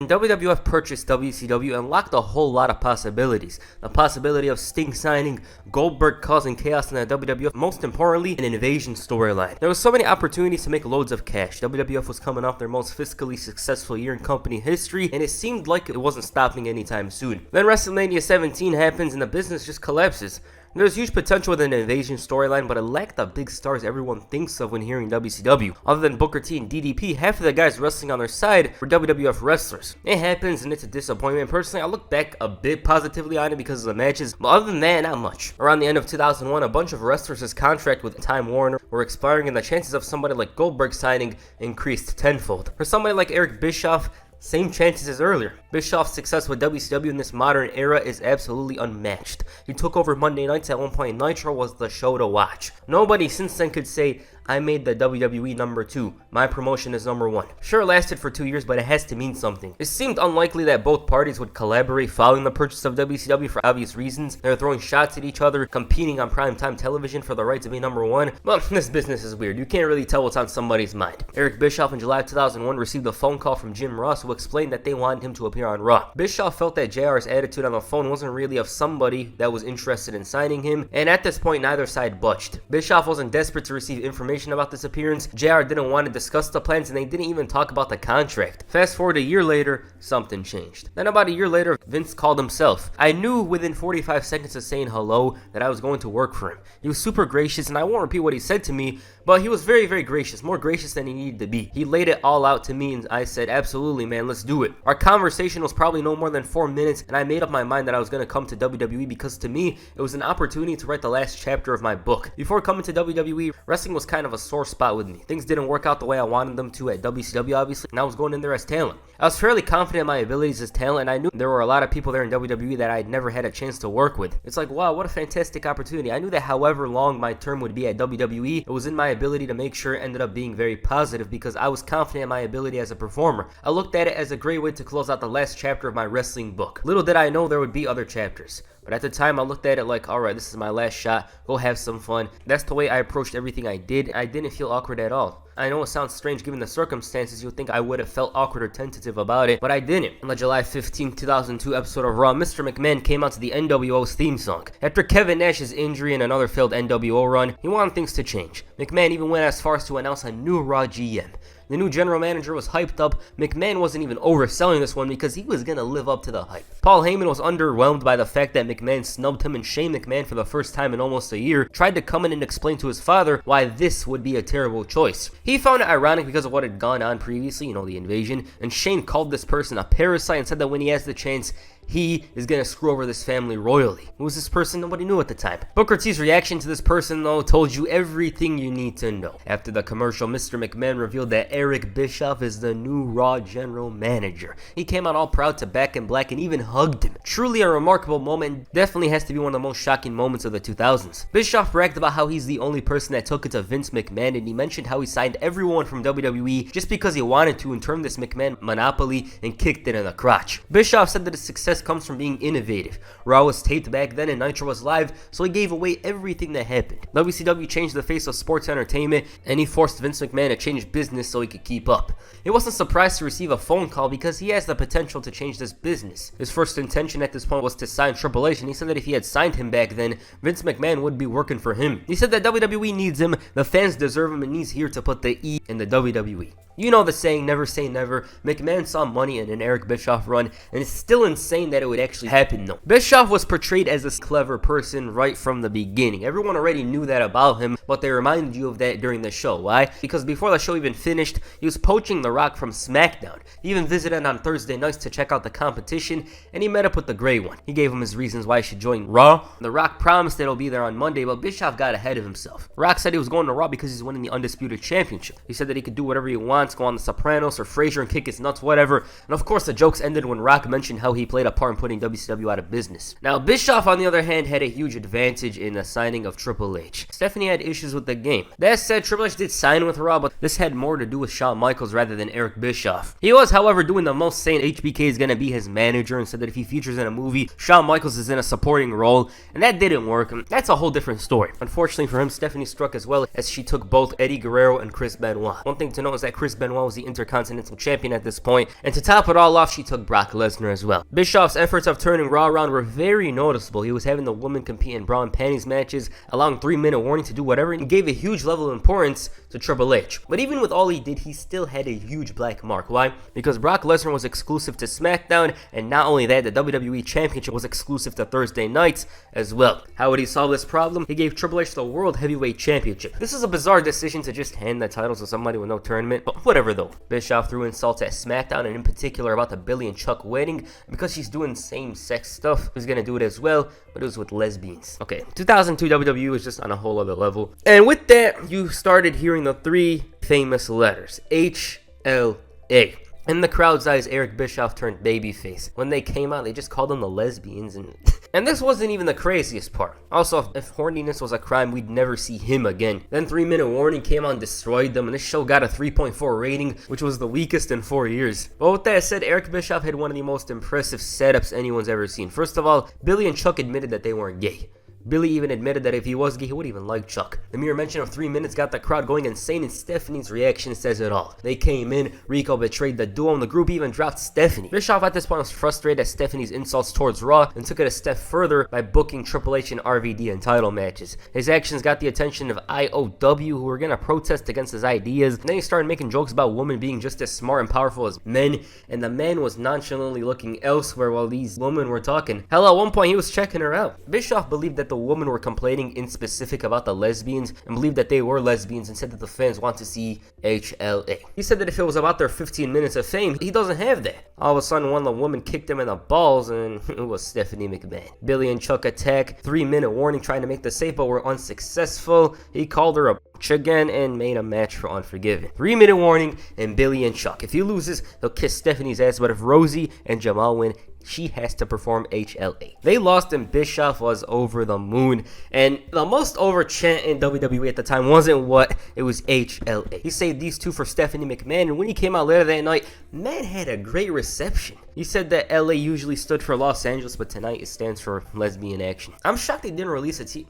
WWF purchased WCW unlocked a whole lot of possibilities. The possibility of Sting signing, Goldberg causing chaos in the WWF, most importantly, an invasion storyline. There were so many opportunities to make loads of cash. WWF was coming off their most fiscally successful year in company history, and it seemed like it wasn't stopping anytime soon. Then WrestleMania 17 happens and the business just collapses. There's huge potential with an invasion storyline, but it lacked the big stars everyone thinks of when hearing WCW. Other than Booker T and DDP, half of the guys wrestling on their side were WWF wrestlers. It happens and it's a disappointment. Personally, I look back a bit positively on it because of the matches, but other than that, not much. Around the end of 2001, a bunch of wrestlers' contract with Time Warner were expiring, and the chances of somebody like Goldberg signing increased tenfold. For somebody like Eric Bischoff, same chances as earlier. Bischoff's success with WCW in this modern era is absolutely unmatched. He took over Monday nights. At one point, Nitro was the show to watch. Nobody since then could say, I made the WWE number 2. My promotion is number 1. Sure, it lasted for 2 years, but it has to mean something. It seemed unlikely that both parties would collaborate following the purchase of WCW for obvious reasons. They were throwing shots at each other, competing on primetime television for the right to be number 1. Well, this business is weird. You can't really tell what's on somebody's mind. Eric Bischoff in July 2001 received a phone call from Jim Ross, who explained that they wanted him to appear on Raw. Bischoff felt that JR's attitude on the phone wasn't really of somebody that was interested in signing him, and at this point neither side budged. Bischoff wasn't desperate to receive information about this appearance. JR didn't want to discuss the plans, and they didn't even talk about the contract. Fast forward a year later, something changed. Then about a year later, Vince called himself. I knew within 45 seconds of saying hello that I was going to work for him. He was super gracious, and I won't repeat what he said to me, but he was very, very gracious, more gracious than he needed to be. He laid it all out to me, and I said, absolutely, man, let's do it. Our conversation was probably no more than 4 minutes, and I made up my mind that I was going to come to WWE because to me, it was an opportunity to write the last chapter of my book. Before coming to WWE, wrestling was kind of a sore spot with me. Things didn't work out the way I wanted them to at WCW, obviously, and I was going in there as talent. I was fairly confident in my abilities as talent, and I knew there were a lot of people there in WWE that I had never had a chance to work with. It's like, wow, what a fantastic opportunity. I knew that however long my term would be at WWE, it was in my ability to make sure it ended up being very positive because I was confident in my ability as a performer. I looked at it as a great way to close out the last chapter of my wrestling book. Little did I know there would be other chapters. But at the time, I looked at it like, alright, this is my last shot. Go have some fun. That's the way I approached everything I did. I didn't feel awkward at all. I know it sounds strange given the circumstances. You'd think I would have felt awkward or tentative about it, but I didn't. On the July 15, 2002 episode of Raw, Mr. McMahon came out to the NWO's theme song. After Kevin Nash's injury and another failed NWO run, he wanted things to change. McMahon even went as far as to announce a new Raw GM. The new general manager was hyped up. McMahon wasn't even overselling this one because he was going to live up to the hype. Paul Heyman was underwhelmed by the fact that McMahon snubbed him, and Shane McMahon, for the first time in almost a year, tried to come in and explain to his father why this would be a terrible choice. He found it ironic because of what had gone on previously, the invasion, and Shane called this person a parasite and said that when he has the chance, he is going to screw over this family royally. Who was this person? Nobody knew at the time. Booker T's reaction to this person, though, told you everything you need to know. After the commercial, Mr. McMahon revealed that Eric Bischoff is the new Raw general manager. He came out all proud to Back in Black and even hugged him. Truly a remarkable moment. Definitely has to be one of the most shocking moments of the 2000s. Bischoff bragged about how he's the only person that took it to Vince McMahon, and he mentioned how he signed everyone from WWE just because he wanted to and turned this McMahon monopoly and kicked it in the crotch. Bischoff said that his success comes from being innovative. Raw was taped back then and Nitro was live, so he gave away everything that happened. WCW changed the face of sports entertainment, and he forced Vince McMahon to change business so he could keep up. He wasn't surprised to receive a phone call because he has the potential to change this business. His first intention at this point was to sign Triple H, and he said that if he had signed him back then, Vince McMahon would be working for him. He said that WWE needs him, the fans deserve him, and he's here to put the E in the WWE. You know the saying, never say never. McMahon saw money in an Eric Bischoff run, and it's still insane that it would actually happen though. Bischoff was portrayed as a clever person right from the beginning. Everyone already knew that about him, but they reminded you of that during the show. Why? Because before the show even finished, he was poaching The Rock from SmackDown. He even visited on Thursday nights to check out the competition, and he met up with the Grey One. He gave him his reasons why he should join Raw. The Rock promised that he'll be there on Monday, but Bischoff got ahead of himself. Rock said he was going to Raw because he's winning the Undisputed Championship. He said that he could do whatever he wants, go on The Sopranos or Frasier and kick his nuts, whatever. And of course, the jokes ended when Rock mentioned how he played a part in putting WCW out of business. Now, Bischoff, on the other hand, had a huge advantage in the signing of Triple H. Stephanie had issues with the game. That said, Triple H did sign with Raw, but this had more to do with Shawn Michaels rather than Eric Bischoff. He was, however, doing the most, saying HBK is going to be his manager, and said that if he features in a movie, Shawn Michaels is in a supporting role, and that didn't work. That's a whole different story. Unfortunately for him, Stephanie struck as well, as she took both Eddie Guerrero and Chris Benoit. One thing to note is that Chris Benoit was the Intercontinental Champion at this point, and to top it all off, she took Brock Lesnar as well. Bischoff's efforts of turning Raw around were very noticeable. He was having the women compete in bra and panties matches, allowing 3-minute warning to do whatever, and gave a huge level of importance to Triple H. But even with all he did, he still had a huge black mark. Why? Because Brock Lesnar was exclusive to SmackDown, and not only that, the WWE Championship was exclusive to Thursday nights as well. How would he solve this problem? He gave Triple H the World Heavyweight Championship. This is a bizarre decision to just hand the titles to somebody with no tournament, but whatever though. Bischoff threw insults at SmackDown, and in particular about the Billy and Chuck wedding, because she's doing same-sex stuff. He's gonna do it as well, but it was with lesbians. Okay, 2002 WWE was just on a whole other level. And with that, you started hearing the 3 famous letters, HLA. In the crowd's eyes, Eric Bischoff turned babyface. When they came out, they just called them the lesbians, and this wasn't even the craziest part. Also, if horniness was a crime, we'd never see him again. Then 3-minute warning came out and destroyed them, and this show got a 3.4 rating, which was the weakest in 4 years. But with that said, Eric Bischoff had one of the most impressive setups anyone's ever seen. First of all, Billy and Chuck admitted that they weren't gay. Billy even admitted that if he was gay, he wouldn't even like Chuck. The mere mention of 3 minutes got the crowd going insane, and Stephanie's reaction says it all. They came in, Rico betrayed the duo, and the group even dropped Stephanie. Bischoff at this point was frustrated at Stephanie's insults towards Raw, and took it a step further by booking Triple H and RVD in title matches. His actions got the attention of IOW, who were gonna protest against his ideas, and then he started making jokes about women being just as smart and powerful as men, and the man was nonchalantly looking elsewhere while these women were talking. Hell, at one point he was checking her out. Bischoff believed that the women were complaining in specific about the lesbians, and believed that they were lesbians, and said that the fans want to see HLA. He said that if it was about their 15 minutes of fame, he doesn't have that. All of a sudden, one of the women kicked him in the balls, and it was Stephanie McMahon. Billy and Chuck attack, 3-minute warning trying to make the save, but were unsuccessful. He called her a bitch again and made a match for Unforgiven. 3-minute warning, and Billy and Chuck. If he loses, he'll kiss Stephanie's ass, but if Rosie and Jamal win, she has to perform HLA. They lost, and Bischoff was over the moon, and the most over chant in WWE at the time wasn't what, it was HLA. He saved these two for Stephanie McMahon, and when he came out later that night, man had a great reception. He said that LA usually stood for Los Angeles, but tonight it stands for lesbian action. I'm shocked they didn't release a team.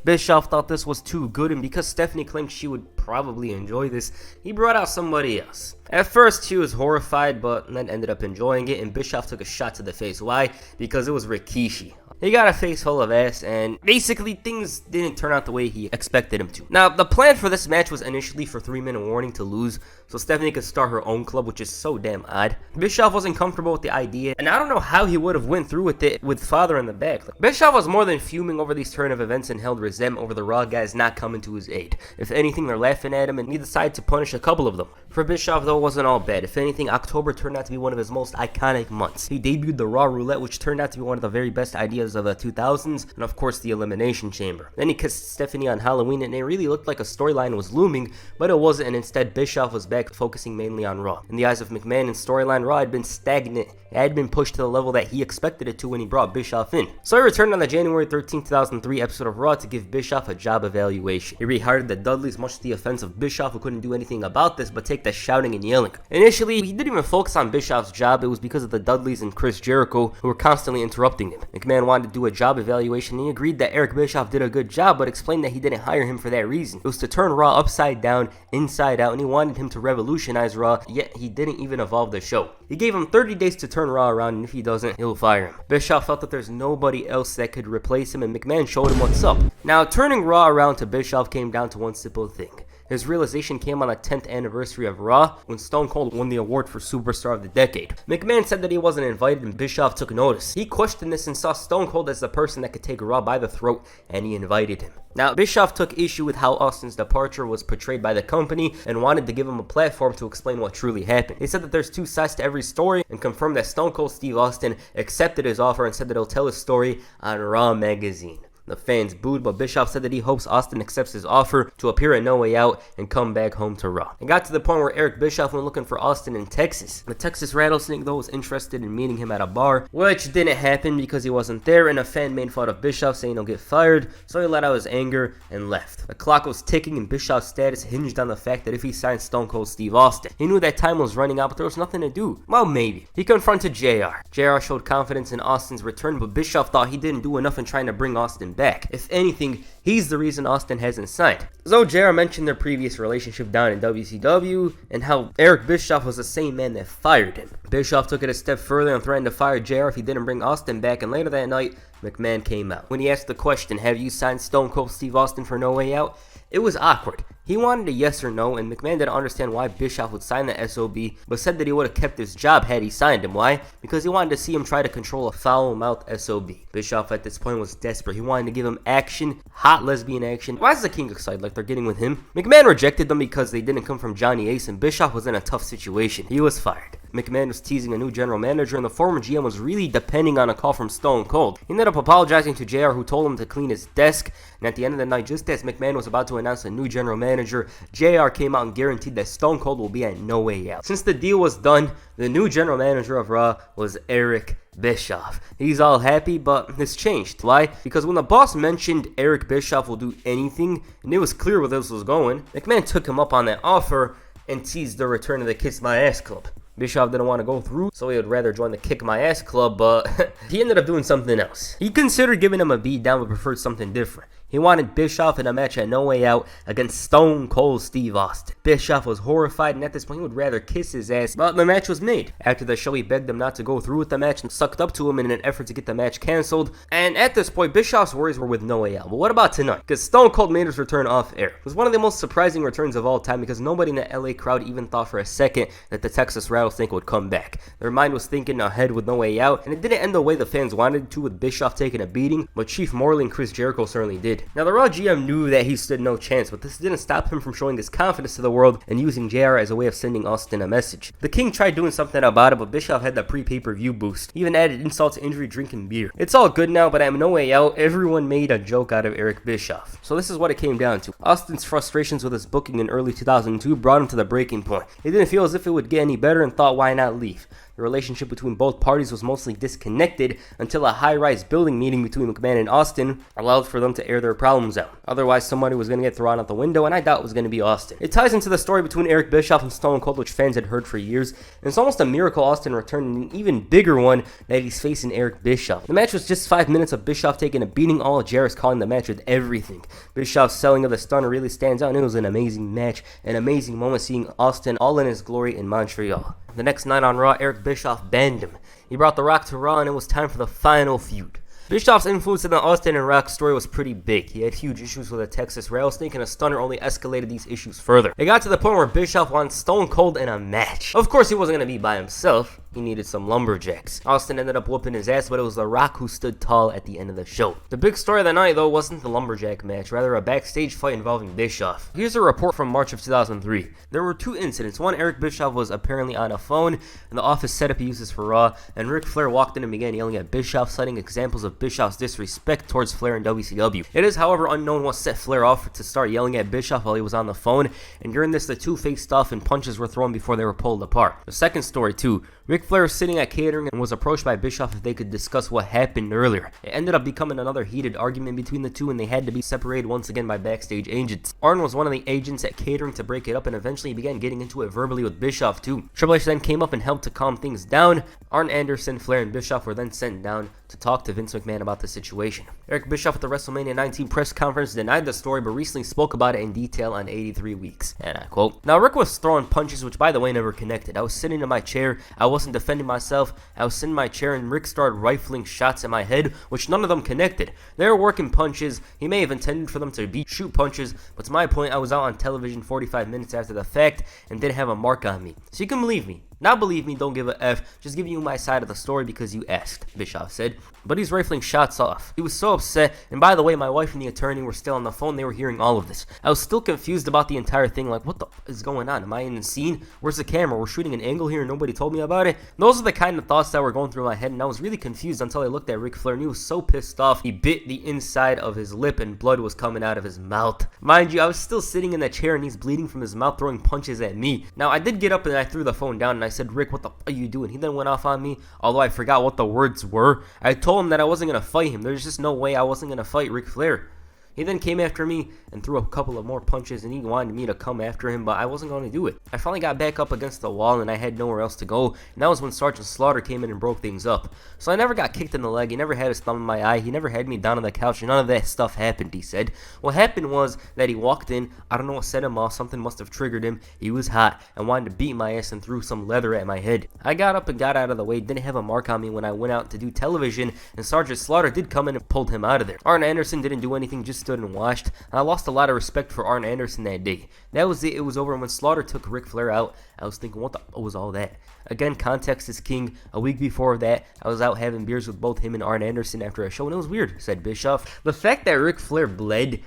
Bischoff thought this was too good, and because Stephanie claimed she would probably enjoy this, he brought out somebody else. At first, she was horrified, but then ended up enjoying it, and Bischoff took a shot to the face. Why? Because it was Rikishi. He got a face full of ass, and basically things didn't turn out the way he expected him to. Now, the plan for this match was initially for 3-minute warning to lose, so Stephanie could start her own club, which is so damn odd. Bischoff wasn't comfortable with the idea, and I don't know how he would have went through with it with Father in the back. Bischoff was more than fuming over these turn of events and held resentment over the Raw guys not coming to his aid. If anything, they're laughing at him, and he decided to punish a couple of them. For Bischoff, though, it wasn't all bad. If anything, October turned out to be one of his most iconic months. He debuted the Raw Roulette, which turned out to be one of the very best ideas of the 2000s, and of course the Elimination Chamber. Then he kissed Stephanie on Halloween, and it really looked like a storyline was looming, but it wasn't, and instead Bischoff was back focusing mainly on Raw. In the eyes of McMahon and storyline, Raw had been stagnant. It had been pushed to the level that he expected it to when he brought Bischoff in. So he returned on the January 13, 2003 episode of Raw to give Bischoff a job evaluation. He rehired the Dudleys, much to the offense of Bischoff, who couldn't do anything about this but take the shouting and yelling. Initially, he didn't even focus on Bischoff's job. It was because of the Dudleys and Chris Jericho, who were constantly interrupting him. McMahon wanted to do a job evaluation, and he agreed that Eric Bischoff did a good job, but explained that he didn't hire him for that reason. It was to turn Raw upside down, inside out, and he wanted him to revolutionize Raw, yet he didn't even evolve the show. He gave him 30 days to turn Raw around, and if he doesn't, he'll fire him. Bischoff felt that there's nobody else that could replace him, and McMahon showed him what's up. Now, turning Raw around to Bischoff came down to one simple thing. His realization came on the 10th anniversary of Raw, when Stone Cold won the award for Superstar of the Decade. McMahon said that he wasn't invited, and Bischoff took notice. He questioned this and saw Stone Cold as the person that could take Raw by the throat, and he invited him. Now, Bischoff took issue with how Austin's departure was portrayed by the company, and wanted to give him a platform to explain what truly happened. He said that there's two sides to every story, and confirmed that Stone Cold Steve Austin accepted his offer and said that he'll tell his story on Raw magazine. The fans booed, but Bischoff said that he hopes Austin accepts his offer to appear at No Way Out and come back home to Raw. It got to the point where Eric Bischoff went looking for Austin in Texas. The Texas Rattlesnake, though, was interested in meeting him at a bar, which didn't happen because he wasn't there, and a fan made fun of Bischoff, saying he'll get fired, so he let out his anger and left. The clock was ticking, and Bischoff's status hinged on the fact that if he signed Stone Cold Steve Austin. He knew that time was running out, but there was nothing to do. Well, maybe. He confronted JR. JR showed confidence in Austin's return, but Bischoff thought he didn't do enough in trying to bring Austin back. If anything, he's the reason Austin hasn't signed. So JR mentioned their previous relationship down in WCW and how Eric Bischoff was the same man that fired him. Bischoff took it a step further and threatened to fire JR if he didn't bring Austin back, and later that night, McMahon came out. When he asked the question, have you signed Stone Cold Steve Austin for No Way Out? It was awkward. He wanted a yes or no, and McMahon didn't understand why Bischoff would sign the SOB, but said that he would have kept his job had he signed him. Why? Because he wanted to see him try to control a foul-mouthed SOB. Bischoff at this point was desperate. He wanted to give him action, hot lesbian action. Why is the King excited like they're getting with him? McMahon rejected them because they didn't come from Johnny Ace, and Bischoff was in a tough situation. He was fired. McMahon was teasing a new general manager, and the former GM was really depending on a call from Stone Cold. He ended up apologizing to JR, who told him to clean his desk, and at the end of the night, just as McMahon was about to announce a new general manager, JR came out and guaranteed that Stone Cold will be at No Way Out. Since the deal was done, the new general manager of Raw was Eric Bischoff. He's all happy, but it's changed. Why? Because when the boss mentioned Eric Bischoff will do anything, and it was clear where this was going, McMahon took him up on that offer and teased the return of the Kiss My Ass Club. Bischoff didn't want to go through, so he would rather join the Kick My Ass Club, but he ended up doing something else. He considered giving him a beat down, but preferred something different. He wanted Bischoff in a match at No Way Out against Stone Cold Steve Austin. Bischoff was horrified, and at this point he would rather kiss his ass, but the match was made. After the show, he begged him not to go through with the match and sucked up to him in an effort to get the match cancelled, and at this point, Bischoff's worries were with No Way Out. But what about tonight? Because Stone Cold made his return off air. It was one of the most surprising returns of all time because nobody in the LA crowd even thought for a second that the Texas Rattlesnake would come back. Their mind was thinking ahead with No Way Out, and it didn't end the way the fans wanted it to with Bischoff taking a beating, but Chief Morley and Chris Jericho certainly did. Now, the Raw GM knew that he stood no chance, but this didn't stop him from showing his confidence to the world and using JR as a way of sending Austin a message. The King tried doing something about it, but Bischoff had the pre-pay-per-view boost. He even added insult to injury, drinking beer. It's all good now, but at No Way Out, everyone made a joke out of Eric Bischoff. So this is what it came down to. Austin's frustrations with his booking in early 2002 brought him to the breaking point. He didn't feel as if it would get any better and thought, why not leave? The relationship between both parties was mostly disconnected until a high-rise building meeting between McMahon and Austin allowed for them to air their problems out. Otherwise, somebody was going to get thrown out the window, and I doubt it was going to be Austin. It ties into the story between Eric Bischoff and Stone Cold, which fans had heard for years, and it's almost a miracle Austin returned, and an even bigger one that he's facing Eric Bischoff. The match was just 5 minutes of Bischoff taking a beating, all Jarrett's calling the match with everything. Bischoff's selling of the stunner really stands out, and it was an amazing match, an amazing moment seeing Austin all in his glory in Montreal. The next night on Raw, Eric Bischoff banned him. He brought The Rock to Raw, and it was time for the final feud. Bischoff's influence in the Austin and Rock story was pretty big. He had huge issues with a Texas Rattlesnake, and a stunner only escalated these issues further. It got to the point where Bischoff wanted Stone Cold in a match. Of course, he wasn't going to be by himself. He needed some lumberjacks. Austin ended up whooping his ass, but it was The Rock who stood tall at the end of the show. The big story of the night, though, wasn't the lumberjack match, rather a backstage fight involving Bischoff. Here's a report from March of 2003. There were 2 incidents. One, Eric Bischoff was apparently on a phone in the office setup he uses for Raw, and Ric Flair walked in and began yelling at Bischoff, citing examples of Bischoff's disrespect towards Flair in WCW. It is, however, unknown what set Flair off to start yelling at Bischoff while he was on the phone, and during this, the two faced off and punches were thrown before they were pulled apart. The second story, too. Ric Flair was sitting at catering and was approached by Bischoff if they could discuss what happened earlier. It ended up becoming another heated argument between the two, and they had to be separated once again by backstage agents. Arn was one of the agents at catering to break it up, and eventually began getting into it verbally with Bischoff too. Triple H then came up and helped to calm things down. Arn, Anderson, Flair, and Bischoff were then sent down to talk to Vince McMahon about the situation. Eric Bischoff at the WrestleMania 19 press conference denied the story, but recently spoke about it in detail on 83 Weeks. And I quote, "Now Rick was throwing punches, which by the way never connected. I was sitting in my chair, I wasn't defending myself, I was sitting in my chair and Rick started rifling shots at my head, which none of them connected. They were working punches, he may have intended for them to be shoot punches, but to my point, I was out on television 45 minutes after the fact and didn't have a mark on me. So you can believe me. Now believe me, don't give a F, just giving you my side of the story because you asked, Bischoff said. But he's rifling shots off. He was so upset, and by the way, my wife and the attorney were still on the phone, they were hearing all of this. I was still confused about the entire thing, like, what the f is going on? Am I in the scene? Where's the camera? We're shooting an angle here and nobody told me about it? Those are the kind of thoughts that were going through my head, and I was really confused until I looked at Ric Flair, and he was so pissed off, he bit the inside of his lip and blood was coming out of his mouth. Mind you, I was still sitting in that chair and he's bleeding from his mouth, throwing punches at me. Now, I did get up and I threw the phone down and I said, Rick, what the f are you doing? He then went off on me, although I forgot what the words were. I told him that I wasn't going to fight him. There's just no way I wasn't going to fight Ric Flair. He then came after me and threw a couple of more punches, and he wanted me to come after him, but I wasn't going to do it. I finally got back up against the wall and I had nowhere else to go, and that was when Sergeant Slaughter came in and broke things up. So I never got kicked in the leg, he never had his thumb in my eye, he never had me down on the couch, and none of that stuff happened, he said. What happened was that he walked in, I don't know what set him off, something must have triggered him, he was hot, and wanted to beat my ass and threw some leather at my head. I got up and got out of the way, didn't have a mark on me when I went out to do television, and Sergeant Slaughter did come in and pulled him out of there. Arn Anderson didn't do anything, just stood and watched. I lost a lot of respect for Arn Anderson that day. That was it. It was over. When Slaughter took Ric Flair out, I was thinking, what the f was all that? Again, context is king. A week before that, I was out having beers with both him and Arn Anderson after a show, and it was weird, said Bischoff. The fact that Ric Flair bled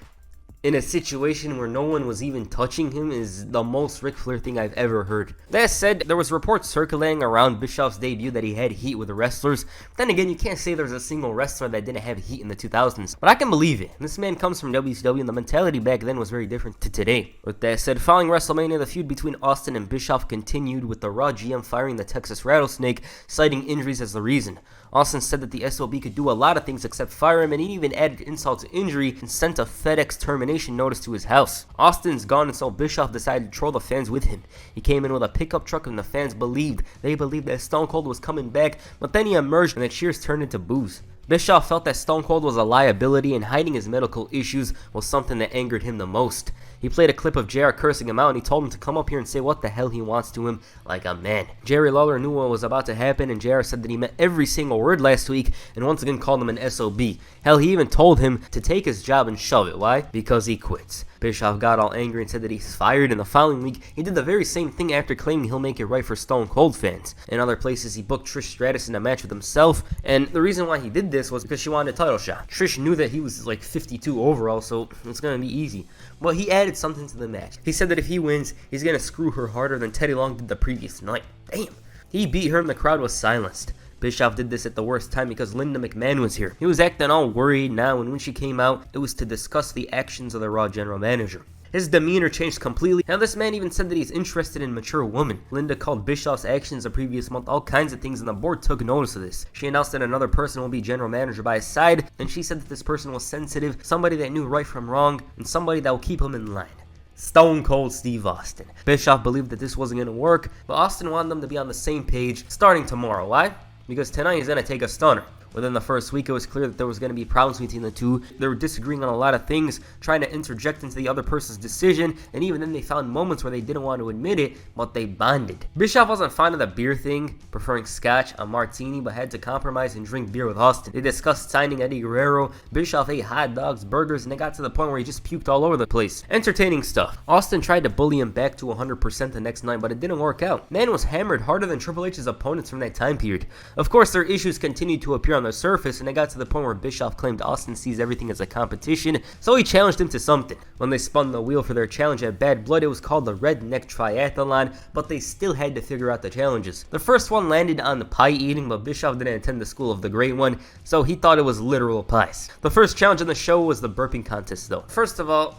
in a situation where no one was even touching him is the most Ric Flair thing I've ever heard. That said, there was reports circulating around Bischoff's debut that he had heat with the wrestlers. But then again, you can't say there's a single wrestler that didn't have heat in the 2000s. But I can believe it. This man comes from WCW, and the mentality back then was very different to today. With that said, following WrestleMania, the feud between Austin and Bischoff continued, with the Raw GM firing the Texas Rattlesnake, citing injuries as the reason. Austin said that the SOB could do a lot of things except fire him, and he even added insult to injury and sent a FedEx termination notice to his house. Austin's gone, and so Bischoff decided to troll the fans with him. He came in with a pickup truck, and the fans believed that Stone Cold was coming back, but then he emerged and the cheers turned into boos. Bischoff felt that Stone Cold was a liability, and hiding his medical issues was something that angered him the most. He played a clip of JR cursing him out, and he told him to come up here and say what the hell he wants to him like a man. Jerry Lawler knew what was about to happen, and JR said that he meant every single word last week and once again called him an SOB. Hell, he even told him to take his job and shove it. Why? Because he quits. Bischoff got all angry and said that he's fired, and the following week, he did the very same thing after claiming he'll make it right for Stone Cold fans. In other places, he booked Trish Stratus in a match with himself, and the reason why he did this was because she wanted a title shot. Trish knew that he was like 52 overall, so it's gonna be easy. But he added something to the match. He said that if he wins, he's gonna screw her harder than Teddy Long did the previous night. Damn. He beat her and the crowd was silenced. Bischoff did this at the worst time because Linda McMahon was here. He was acting all worried now, and when she came out, it was to discuss the actions of the Raw general manager. His demeanor changed completely. Now this man even said that he's interested in mature women. Linda called Bischoff's actions the previous month all kinds of things, and the board took notice of this. She announced that another person will be general manager by his side, and she said that this person was sensitive, somebody that knew right from wrong, and somebody that will keep him in line. Stone Cold Steve Austin. Bischoff believed that this wasn't going to work, but Austin wanted them to be on the same page starting tomorrow. Why? Because tonight he's going to take a stunner. Within the first week, it was clear that there was going to be problems between the two. They were disagreeing on a lot of things, trying to interject into the other person's decision, and even then they found moments where they didn't want to admit it, but they bonded. Bischoff wasn't fond of the beer thing, preferring scotch, a martini, but had to compromise and drink beer with Austin. They discussed signing Eddie Guerrero. Bischoff ate hot dogs, burgers, and it got to the point where he just puked all over the place. Entertaining stuff. Austin tried to bully him back to 100% the next night, but it didn't work out. Man was hammered harder than Triple H's opponents from that time period. Of course, their issues continued to appear on the surface, and it got to the point where Bischoff claimed Austin sees everything as a competition, so he challenged him to something. When they spun the wheel for their challenge at Bad Blood, it was called the Redneck Triathlon, but they still had to figure out the challenges. The first one landed on the pie eating, but Bischoff didn't attend the school of the Great One, so he thought it was literal pies. The first challenge on the show was the Burping Contest, though. First of all,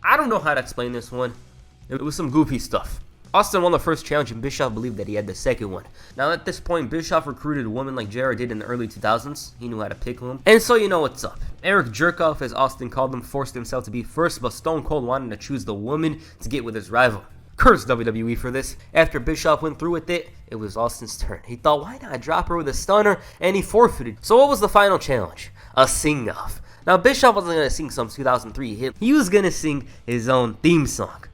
I don't know how to explain this one. It was some goofy stuff. Austin won the first challenge, and Bischoff believed that he had the second one. Now at this point, Bischoff recruited women like JR did in the early 2000s. He knew how to pick them. And so you know what's up. Eric Jerkoff, as Austin called him, forced himself to be first, but Stone Cold wanted to choose the woman to get with his rival. Curse WWE for this. After Bischoff went through with it, it was Austin's turn. He thought, why not drop her with a stunner? And he forfeited. So what was the final challenge? A sing-off. Now Bischoff wasn't going to sing some 2003 hit. He was going to sing his own theme song.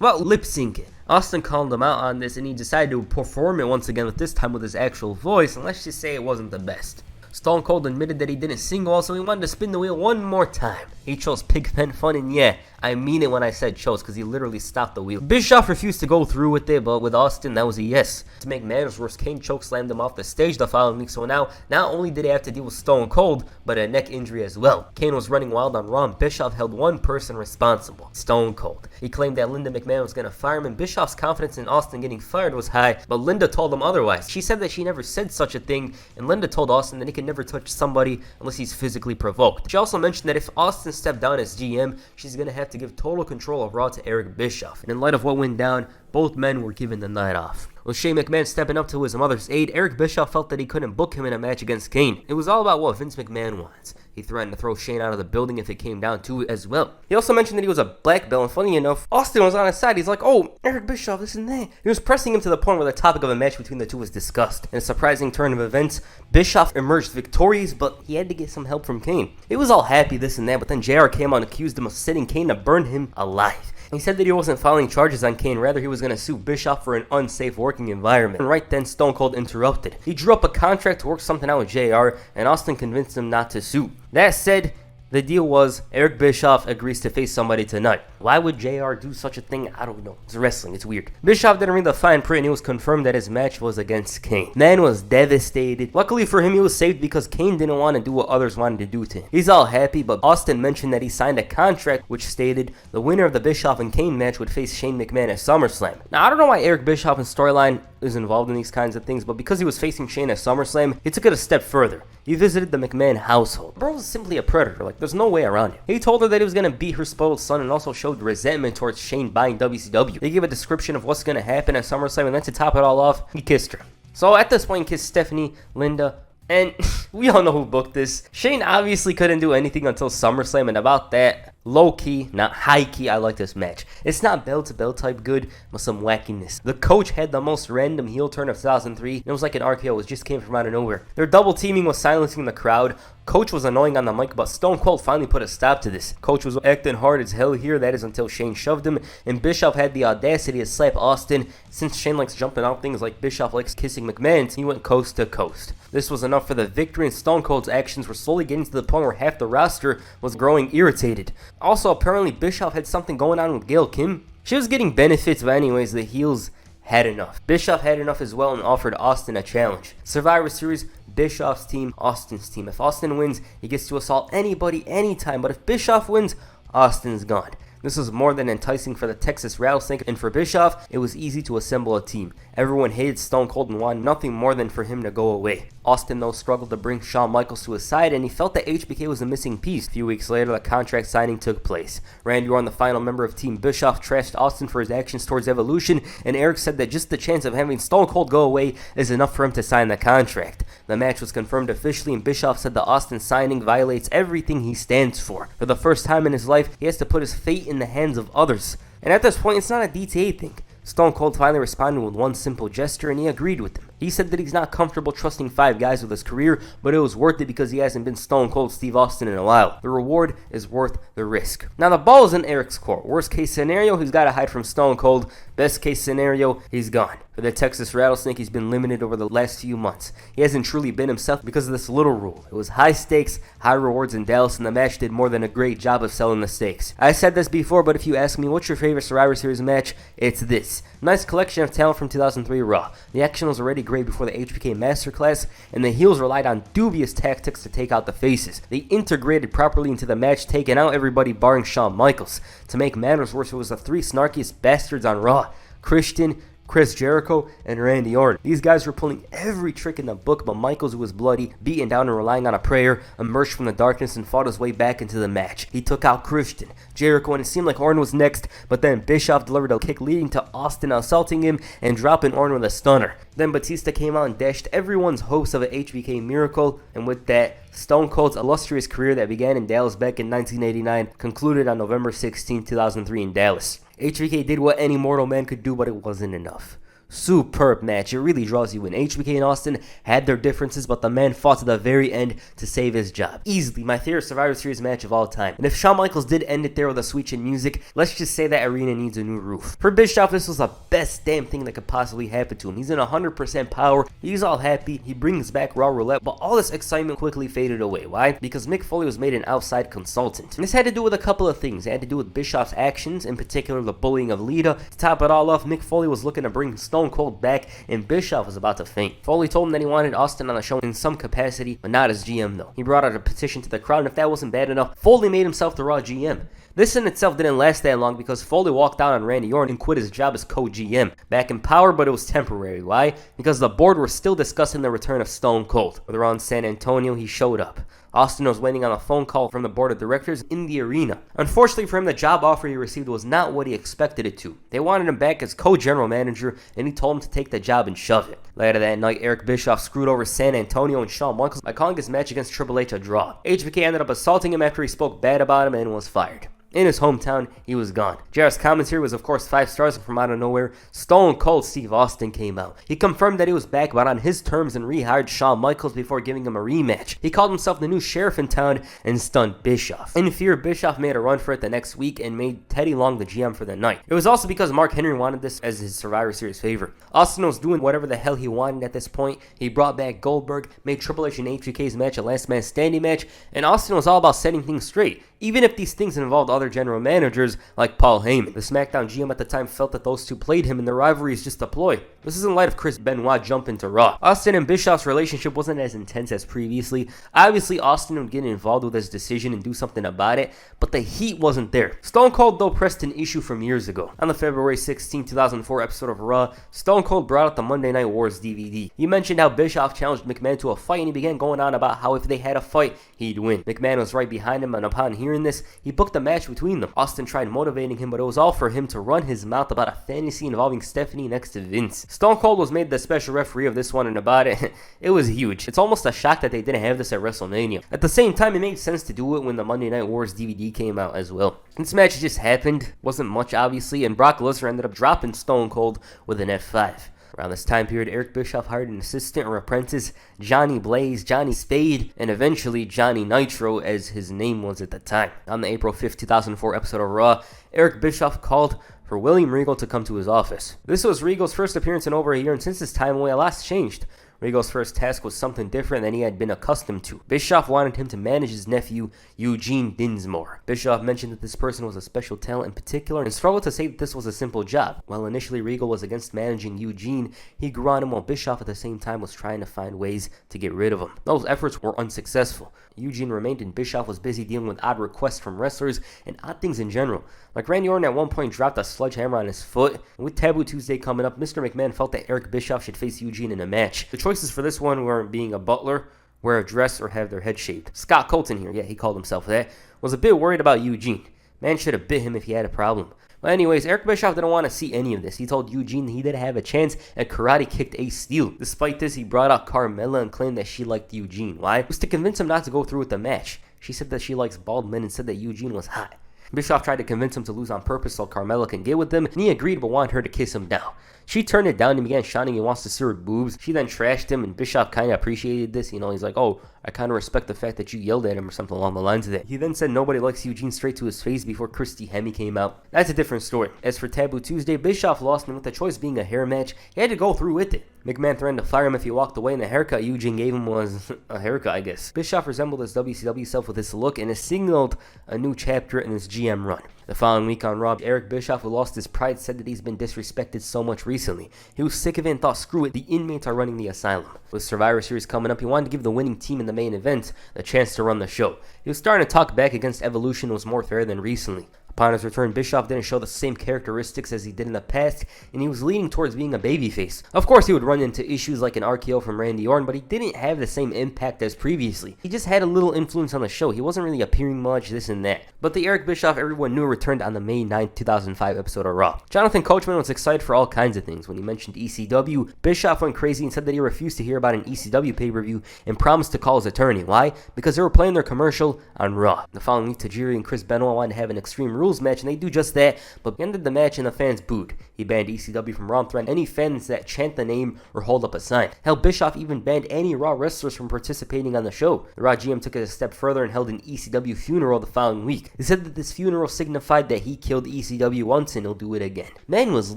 Well, lip-sync it. Austin called him out on this, and he decided to perform it once again, but this time with his actual voice, and let's just say it wasn't the best. Stone Cold admitted that he didn't sing well, so he wanted to spin the wheel one more time. He chose Pigpen Fun, and yeah, I mean it when I said chose, because he literally stopped the wheel. Bischoff refused to go through with it, but with Austin, that was a yes. To make matters worse, Kane chokeslammed him off the stage the following week, so now, not only did he have to deal with Stone Cold, but a neck injury as well. Kane was running wild on Raw, and Bischoff held one person responsible, Stone Cold. He claimed that Linda McMahon was going to fire him, and Bischoff's confidence in Austin getting fired was high, but Linda told him otherwise. She said that she never said such a thing, and Linda told Austin that he can never touch somebody unless he's physically provoked. She also mentioned that if Austin stepped down as GM, she's going to have to give total control of Raw to Eric Bischoff. And in light of what went down, both men were given the night off. With Shane McMahon stepping up to his mother's aid, Eric Bischoff felt that he couldn't book him in a match against Kane. It was all about what Vince McMahon wants. He threatened to throw Shane out of the building if it came down to it as well. He also mentioned that he was a black belt, and funny enough, Austin was on his side. He's like, oh, Eric Bischoff, this and that. He was pressing him to the point where the topic of a match between the two was discussed. In a surprising turn of events, Bischoff emerged victorious, but he had to get some help from Kane. He was all happy, this and that, but then JR came on and accused him of setting Kane to burn him alive. He said that he wasn't filing charges on Kane, rather he was going to sue Bischoff for an unsafe working environment. And right then, Stone Cold interrupted. He drew up a contract to work something out with JR, and Austin convinced him not to sue. That said, the deal was Eric Bischoff agrees to face somebody tonight. Why would JR do such a thing? I don't know. It's wrestling. It's weird. Bischoff didn't read the fine print, and it was confirmed that his match was against Kane. Man was devastated. Luckily for him, he was saved because Kane didn't want to do what others wanted to do to him. He's all happy, but Austin mentioned that he signed a contract which stated the winner of the Bischoff and Kane match would face Shane McMahon at SummerSlam. Now, I don't know why Eric Bischoff's storyline is involved in these kinds of things, but because he was facing Shane at SummerSlam, he took it a step further. He visited the McMahon household. Bro was simply a predator. Like, there's no way around it. He told her that he was going to beat her spoiled son and also showed resentment towards Shane buying WCW. They gave a description of what's going to happen at SummerSlam, and then to top it all off, he kissed her. So at this point, he kissed Stephanie, Linda, and we all know who booked this. Shane obviously couldn't do anything until SummerSlam, and about that, low-key, not high-key, I like this match. It's not bell-to-bell type good, but some wackiness. The coach had the most random heel turn of 2003. It was like an RKO. It just came from out of nowhere. Their double teaming was silencing the crowd. Coach was annoying on the mic, but Stone Cold finally put a stop to this. Coach was acting hard as hell here, that is until Shane shoved him, and Bischoff had the audacity to slap Austin. Since Shane likes jumping out things like Bischoff likes kissing McMahon, he went coast to coast. This was enough for the victory, and Stone Cold's actions were slowly getting to the point where half the roster was growing irritated. Also, apparently Bischoff had something going on with Gail Kim. She was getting benefits, but anyways, the heels had enough. Bischoff had enough as well and offered Austin a challenge. Survivor Series, Bischoff's team, Austin's team. If Austin wins, he gets to assault anybody, anytime. But if Bischoff wins, Austin's gone. This was more than enticing for the Texas Rattlesnake, and for Bischoff, it was easy to assemble a team. Everyone hated Stone Cold and wanted nothing more than for him to go away. Austin, though, struggled to bring Shawn Michaels to his side, and he felt that HBK was a missing piece. A few weeks later, the contract signing took place. Randy Orton, the final member of Team Bischoff, trashed Austin for his actions towards Evolution, and Eric said that just the chance of having Stone Cold go away is enough for him to sign the contract. The match was confirmed officially, and Bischoff said the Austin signing violates everything he stands for. For the first time in his life, he has to put his fate in the hands of others. And at this point, it's not a DTA thing. Stone Cold finally responded with one simple gesture, and he agreed with him. He said that he's not comfortable trusting 5 guys with his career, but it was worth it because he hasn't been Stone Cold Steve Austin in a while. The reward is worth the risk. Now, the ball is in Eric's court. Worst case scenario, he's got to hide from Stone Cold. Best case scenario, he's gone. For the Texas Rattlesnake, he's been limited over the last few months. He hasn't truly been himself because of this little rule. It was high stakes, high rewards in Dallas, and the match did more than a great job of selling the stakes. I said this before, but if you ask me what's your favorite Survivor Series match, it's this. Nice collection of talent from 2003 Raw. The action was already great before the HBK Masterclass, and the heels relied on dubious tactics to take out the faces. They integrated properly into the match, taking out everybody barring Shawn Michaels. To make matters worse, it was the 3 snarkiest bastards on Raw: Christian, Chris Jericho, and Randy Orton. These guys were pulling every trick in the book, but Michaels, who was bloody, beaten down and relying on a prayer, emerged from the darkness and fought his way back into the match. He took out Christian, Jericho, and it seemed like Orton was next, but then Bischoff delivered a kick leading to Austin assaulting him and dropping Orton with a stunner. Then Batista came out and dashed everyone's hopes of an HBK miracle, and with that, Stone Cold's illustrious career that began in Dallas back in 1989 concluded on November 16, 2003 in Dallas. HBK did what any mortal man could do, but it wasn't enough. Superb match. It really draws you in. HBK and Austin had their differences, but the man fought to the very end to save his job. Easily my favorite Survivor Series match of all time. And if Shawn Michaels did end it there with a sweet chin music, let's just say that arena needs a new roof. For Bischoff, this was the best damn thing that could possibly happen to him. He's in 100% power. He's all happy. He brings back Raw Roulette, but all this excitement quickly faded away. Why? Because Mick Foley was made an outside consultant. And this had to do with a couple of things. It had to do with Bischoff's actions, in particular the bullying of Lita. To top it all off, Mick Foley was looking to bring Stone Cold back, and Bischoff was about to faint. Foley told him that he wanted Austin on the show in some capacity, but not as GM though. He brought out a petition to the crowd, and if that wasn't bad enough, Foley made himself the Raw GM. This in itself didn't last that long because Foley walked out on Randy Orton and quit his job as co-GM. Back in power, but it was temporary. Why? Because the board were still discussing the return of Stone Cold. When they were on San Antonio, he showed up. Austin was waiting on a phone call from the board of directors in the arena. Unfortunately for him, the job offer he received was not what he expected it to. They wanted him back as co-general manager, and he told him to take the job and shove it. Later that night, Eric Bischoff screwed over San Antonio and Shawn Michaels by calling his match against Triple H a draw. HBK ended up assaulting him after he spoke bad about him and was fired. In his hometown, he was gone. JR's commentary was of course 5 stars, and from out of nowhere, Stone Cold Steve Austin came out. He confirmed that he was back, but on his terms, and rehired Shawn Michaels before giving him a rematch. He called himself the new sheriff in town and stunned Bischoff. In fear, Bischoff made a run for it the next week and made Teddy Long the GM for the night. It was also because Mark Henry wanted this as his Survivor Series favorite. Austin was doing whatever the hell he wanted at this point. He brought back Goldberg, made Triple H and HBK's match a last man standing match, and Austin was all about setting things straight, even if these things involved other general managers like Paul Heyman. The SmackDown GM at the time felt that those two played him and the rivalry is just a ploy. This is in light of Chris Benoit jumping to Raw. Austin and Bischoff's relationship wasn't as intense as previously. Obviously, Austin would get involved with his decision and do something about it, but the heat wasn't there. Stone Cold, though, pressed an issue from years ago. On the February 16, 2004 episode of Raw, Stone Cold brought out the Monday Night Wars DVD. He mentioned how Bischoff challenged McMahon to a fight, and he began going on about how if they had a fight, he'd win. McMahon was right behind him, and upon hearing this, he booked a match between them. Austin tried motivating him, but it was all for him to run his mouth about a fantasy involving Stephanie next to Vince. Stone Cold was made the special referee of this one, and about it, it was huge. It's almost a shock that they didn't have this at WrestleMania. At the same time, it made sense to do it when the Monday Night Wars DVD came out as well. This match just happened, wasn't much obviously, and Brock Lesnar ended up dropping Stone Cold with an F5. Around this time period, Eric Bischoff hired an assistant or apprentice, Johnny Blaze, Johnny Spade, and eventually Johnny Nitro, as his name was at the time. On the April 5th, 2004 episode of Raw, Eric Bischoff called for William Regal to come to his office. This was Regal's first appearance in over a year, and since his time away, a lot's changed. Regal's first task was something different than he had been accustomed to. Bischoff wanted him to manage his nephew, Eugene Dinsmore. Bischoff mentioned that this person was a special talent in particular and struggled to say that this was a simple job. While initially Regal was against managing Eugene, he grew on him while Bischoff at the same time was trying to find ways to get rid of him. Those efforts were unsuccessful. Eugene remained, and Bischoff was busy dealing with odd requests from wrestlers and odd things in general. Like Randy Orton at one point dropped a sledgehammer on his foot. And with Taboo Tuesday coming up, Mr. McMahon felt that Eric Bischoff should face Eugene in a match. The choices for this one were being a butler, wear a dress, or have their head shaved. Scott Colton here, yeah, he called himself that, was a bit worried about Eugene. Man should have bit him if he had a problem. But anyways, Eric Bischoff didn't want to see any of this. He told Eugene he didn't have a chance and karate kicked Ace Steel. Despite this, he brought out Carmella and claimed that she liked Eugene. Why? It was to convince him not to go through with the match. She said that she likes bald men and said that Eugene was hot. Bischoff tried to convince him to lose on purpose so Carmella can get with him, and he agreed but wanted her to kiss him now. She turned it down and began shouting he wants to see her boobs. She then trashed him, and Bischoff kind of appreciated this. He's like, oh, I kind of respect the fact that you yelled at him or something along the lines of that. He then said nobody likes Eugene straight to his face before Christy Hemme came out. That's a different story. As for Taboo Tuesday, Bischoff lost, and with the choice being a hair match, he had to go through with it. McMahon threatened to fire him if he walked away, and the haircut Eugene gave him was a haircut, I guess. Bischoff resembled his WCW self with this look and has signaled a new chapter in his GM run. The following week on Raw, Eric Bischoff, who lost his pride, said that he's been disrespected so much recently. He was sick of it and thought, screw it, the inmates are running the asylum. With Survivor Series coming up, he wanted to give the winning team in the main event the chance to run the show. He was starting to talk back against Evolution and was more fair than recently. Upon his return, Bischoff didn't show the same characteristics as he did in the past, and he was leaning towards being a babyface. Of course, he would run into issues like an RKO from Randy Orton, but he didn't have the same impact as previously. He just had a little influence on the show. He wasn't really appearing much, this and that. But the Eric Bischoff everyone knew returned on the May 9, 2005 episode of Raw. Jonathan Coachman was excited for all kinds of things. When he mentioned ECW, Bischoff went crazy and said that he refused to hear about an ECW pay-per-view and promised to call his attorney. Why? Because they were playing their commercial on Raw. The following week, Tajiri and Chris Benoit wanted to have an Extreme Rules rules match, and they do just that, but he ended the match and the fans booed. He banned ECW from Raw and threatened any fans that chant the name or hold up a sign. Hell, Bischoff even banned any Raw wrestlers from participating on the show. The Raw GM took it a step further and held an ECW funeral the following week. He said that this funeral signified that he killed ECW once and he'll do it again. Man was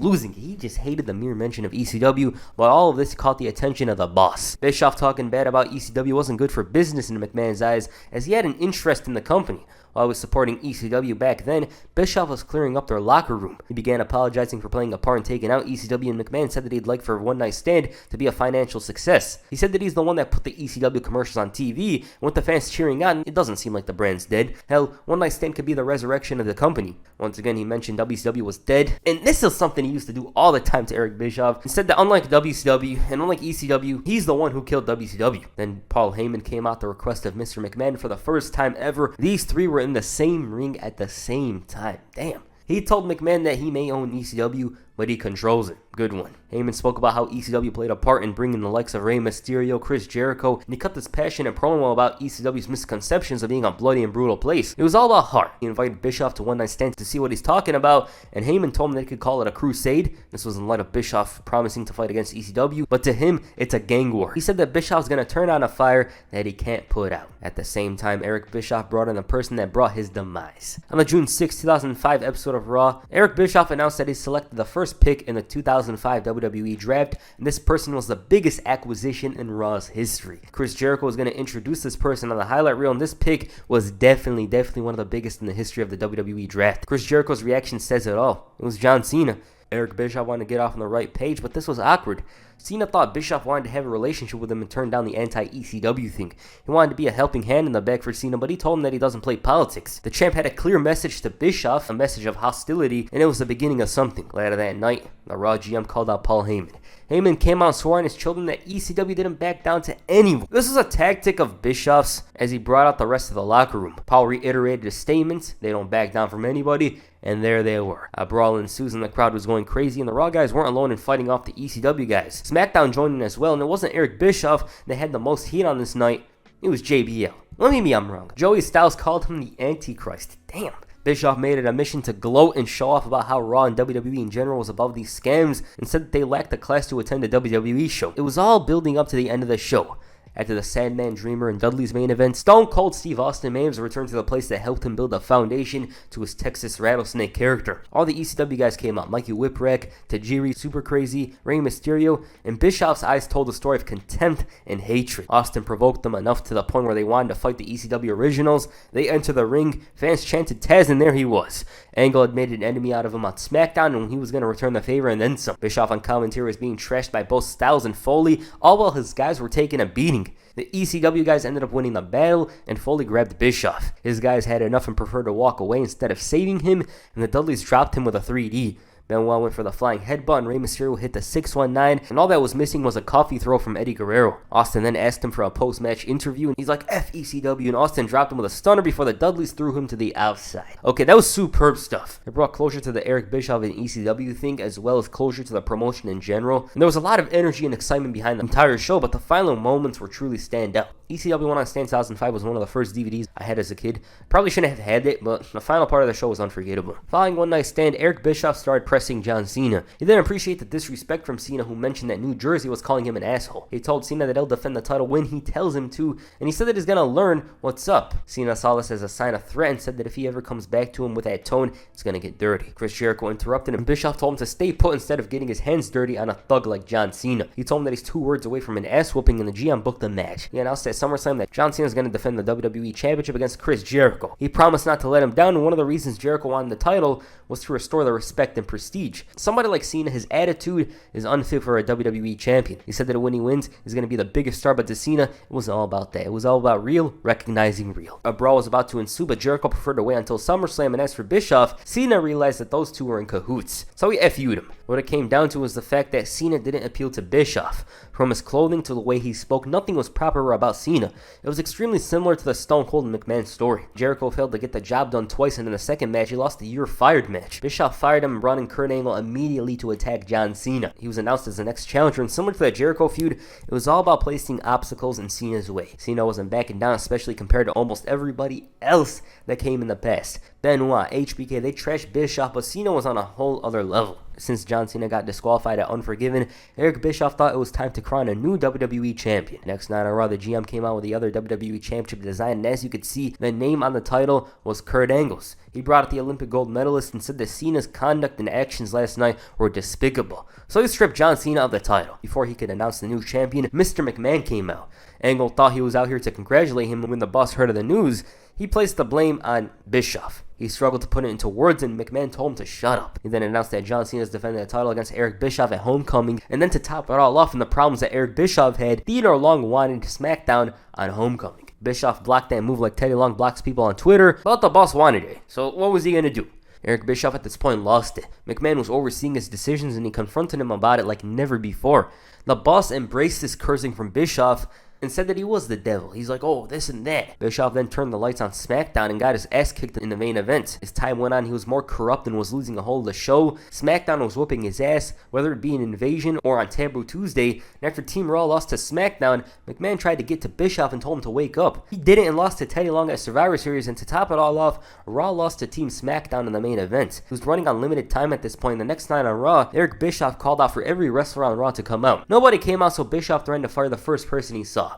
losing. He just hated the mere mention of ECW, while all of this caught the attention of the boss. Bischoff talking bad about ECW wasn't good for business in McMahon's eyes, as he had an interest in the company. While I was supporting ECW back then, Bischoff was clearing up their locker room. He began apologizing for playing a part in taking out ECW, and McMahon said that he'd like for One Night Stand to be a financial success. He said that he's the one that put the ECW commercials on TV, and with the fans cheering on, it doesn't seem like the brand's dead. Hell, One Night Stand could be the resurrection of the company. Once again, he mentioned WCW was dead, and this is something he used to do all the time to Eric Bischoff. He said that unlike WCW and unlike ECW, he's the one who killed WCW. Then Paul Heyman came out the request of Mr. McMahon for the first time ever. These three were in the same ring at the same time. Damn. He told McMahon that he may own ECW, but he controls it. Good one. Heyman spoke about how ECW played a part in bringing the likes of Rey Mysterio, Chris Jericho, and he cut this passionate promo about ECW's misconceptions of being a bloody and brutal place. It was all about heart. He invited Bischoff to One Night Stand to see what he's talking about, and Heyman told him they could call it a crusade. This was in light of Bischoff promising to fight against ECW, but to him, it's a gang war. He said that Bischoff's gonna turn on a fire that he can't put out. At the same time, Eric Bischoff brought in the person that brought his demise. On the June 6, 2005 episode of Raw, Eric Bischoff announced that he selected the first pick in the 2005 WWE Draft, and this person was the biggest acquisition in Raw's history. Chris Jericho was going to introduce this person on the highlight reel, and this pick was definitely one of the biggest in the history of the WWE Draft. Chris Jericho's reaction says it all. It was John Cena. Eric Bischoff wanted to get off on the right page, but this was awkward. Cena thought Bischoff wanted to have a relationship with him and turned down the anti-ECW thing. He wanted to be a helping hand in the back for Cena, but he told him that he doesn't play politics. The champ had a clear message to Bischoff, a message of hostility, and it was the beginning of something. Later that night, the Raw GM called out Paul Heyman. Heyman came out and swore on his children that ECW didn't back down to anyone. This was a tactic of Bischoff's as he brought out the rest of the locker room. Paul reiterated his statements, they don't back down from anybody, and there they were. A brawl ensues and the crowd was going crazy, and the Raw guys weren't alone in fighting off the ECW guys. SmackDown joined in as well, and it wasn't Eric Bischoff that had the most heat on this night, it was JBL. Let me be I'm wrong. Joey Styles called him the Antichrist. Damn. Bischoff made it a mission to gloat and show off about how Raw and WWE in general was above these scams, and said that they lacked the class to attend a WWE show. It was all building up to the end of the show. After the Sandman, Dreamer, and Dudley's main event, Stone Cold Steve Austin may have returned to the place that helped him build a foundation to his Texas Rattlesnake character. All the ECW guys came out. Mikey Whipwreck, Tajiri, Super Crazy, Rey Mysterio, and Bischoff's eyes told a story of contempt and hatred. Austin provoked them enough to the point where they wanted to fight the ECW originals. They entered the ring, fans chanted Taz, and there he was. Angle had made an enemy out of him on SmackDown, and he was going to return the favor and then some. Bischoff on commentary was being trashed by both Styles and Foley, all while his guys were taking a beating. The ECW guys ended up winning the battle, and Foley grabbed Bischoff. His guys had enough and preferred to walk away instead of saving him, and the Dudleys dropped him with a 3D. Benoit went for the flying headbutt, and Rey Mysterio hit the 619, and all that was missing was a coffee throw from Eddie Guerrero. Austin then asked him for a post-match interview, and he's like, F ECW, and Austin dropped him with a stunner before the Dudleys threw him to the outside. Okay, that was superb stuff. It brought closure to the Eric Bischoff and ECW thing, as well as closure to the promotion in general, and there was a lot of energy and excitement behind the entire show, but the final moments were truly stand out. ECW One Night Stand 2005 was one of the first DVDs I had as a kid. Probably shouldn't have had it, but the final part of the show was unforgettable. Following One Night Stand, Eric Bischoff started pressing John Cena. He didn't appreciate the disrespect from Cena, who mentioned that New Jersey was calling him an asshole. He told Cena that he'll defend the title when he tells him to, and he said that he's gonna learn what's up. Cena saw this as a sign of threat and said that if he ever comes back to him with that tone, it's gonna get dirty. Chris Jericho interrupted him, and Bischoff told him to stay put instead of getting his hands dirty on a thug like John Cena. He told him that he's 2 words away from an ass whooping, and the GM booked the match. He announced at SummerSlam that John Cena is going to defend the WWE Championship against Chris Jericho. He promised not to let him down, and one of the reasons Jericho wanted the title was to restore the respect and prestige. Somebody like Cena, his attitude is unfit for a WWE champion. He said that when he wins, he's going to be the biggest star, but to Cena, it was all about that. It was all about real, recognizing real. A brawl was about to ensue, but Jericho preferred to wait until SummerSlam, and as for Bischoff, Cena realized that those two were in cahoots, so he FU'd him. What it came down to was the fact that Cena didn't appeal to Bischoff. From his clothing to the way he spoke, nothing was proper about Cena. Cena. It was extremely similar to the Stone Cold and McMahon story. Jericho failed to get the job done twice, and in the second match, he lost the "You're Fired" match. Bischoff fired him and brought in Kurt Angle immediately to attack John Cena. He was announced as the next challenger, and similar to the Jericho feud, it was all about placing obstacles in Cena's way. Cena wasn't backing down, especially compared to almost everybody else that came in the past. Benoit, HBK, they trashed Bischoff, but Cena was on a whole other level. Since John Cena got disqualified at Unforgiven, Eric Bischoff thought it was time to crown a new WWE champion. Next night on Raw, the GM came out with the other WWE championship design, and as you could see, the name on the title was Kurt Angle's. He brought out the Olympic gold medalist and said that Cena's conduct and actions last night were despicable. So he stripped John Cena of the title. Before he could announce the new champion, Mr. McMahon came out. Angle thought he was out here to congratulate him, and when the boss heard of the news, he placed the blame on Bischoff. He struggled to put it into words, and McMahon told him to shut up. He then announced that John Cena is defending the title against Eric Bischoff at Homecoming, and then to top it all off, and the problems that Eric Bischoff had, Theodore Long wanted SmackDown on Homecoming. Bischoff blocked that move like Teddy Long blocks people on Twitter, but the boss wanted it. So what was he going to do? Eric Bischoff at this point lost it. McMahon was overseeing his decisions, and he confronted him about it like never before. The boss embraced this cursing from Bischoff and said that he was the devil. He's like, oh, this and that. Bischoff then turned the lights on SmackDown and got his ass kicked in the main event. As time went on, he was more corrupt and was losing a hold of the show. SmackDown was whooping his ass, whether it be an Invasion or on Taboo Tuesday. And after Team Raw lost to SmackDown, McMahon tried to get to Bischoff and told him to wake up. He didn't and lost to Teddy Long at Survivor Series, and to top it all off, Raw lost to Team SmackDown in the main event. He was running on limited time at this point. The next night on Raw, Eric Bischoff called out for every wrestler on Raw to come out. Nobody came out, so Bischoff threatened to fire the first person he saw.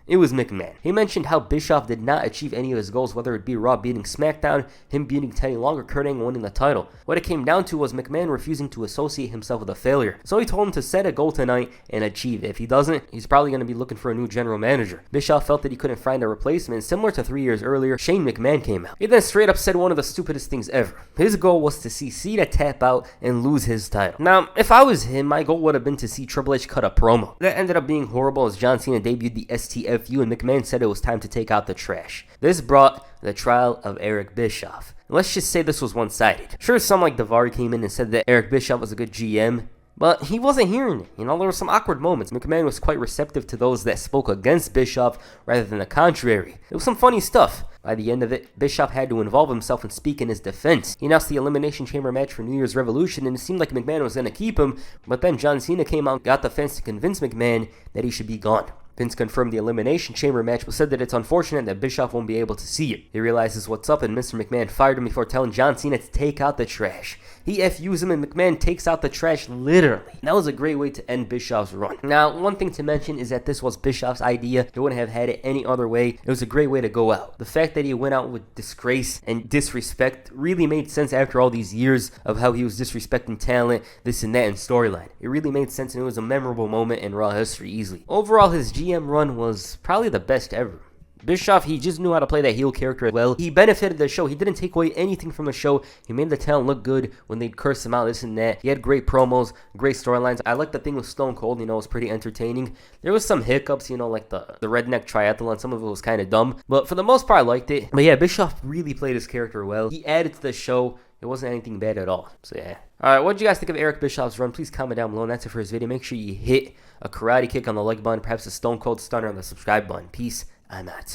It was McMahon. He mentioned how Bischoff did not achieve any of his goals, whether it be Raw beating SmackDown, him beating Teddy Long, or Kurt Angle winning the title. What it came down to was McMahon refusing to associate himself with a failure. So he told him to set a goal tonight and achieve it. If he doesn't, he's probably going to be looking for a new general manager. Bischoff felt that he couldn't find a replacement. Similar to 3 years earlier, Shane McMahon came out. He then straight up said one of the stupidest things ever. His goal was to see Cena tap out and lose his title. Now, if I was him, my goal would have been to see Triple H cut a promo. That ended up being horrible as John Cena debuted the STFU, and McMahon said it was time to take out the trash. This brought the trial of Eric Bischoff. Let's just say this was one-sided. Sure, some like Daivari came in and said that Eric Bischoff was a good GM, but he wasn't hearing it. There were some awkward moments. McMahon was quite receptive to those that spoke against Bischoff rather than the contrary. It was some funny stuff. By the end of it, Bischoff had to involve himself and speak in his defense. He announced the Elimination Chamber match for New Year's Revolution, and it seemed like McMahon was going to keep him, but then John Cena came out and got the fans to convince McMahon that he should be gone. Vince confirmed the Elimination Chamber match, but said that it's unfortunate that Bischoff won't be able to see it. He realizes what's up, and Mr. McMahon fired him before telling John Cena to take out the trash. He FUs him, and McMahon takes out the trash literally. That was a great way to end Bischoff's run. Now, one thing to mention is that this was Bischoff's idea. He wouldn't have had it any other way. It was a great way to go out. The fact that he went out with disgrace and disrespect really made sense after all these years of how he was disrespecting talent, this and that, and storyline. It really made sense, and it was a memorable moment in Raw history easily. Overall, his GM run was probably the best ever. Bischoff, he just knew how to play that heel character well. He benefited the show. He didn't take away anything from the show. He made the talent look good when they'd curse him out, this and that. He had great promos, great storylines. I liked the thing with Stone Cold, it was pretty entertaining. There was some hiccups, like the redneck triathlon. Some of it was kind of dumb. But for the most part, I liked it. But yeah, Bischoff really played his character well. He added to the show. It wasn't anything bad at all. So yeah. Alright, what did you guys think of Eric Bischoff's run? Please comment down below. And that's it for his video. Make sure you hit a karate kick on the like button, perhaps a Stone Cold Stunner on the subscribe button. Peace. I'm out.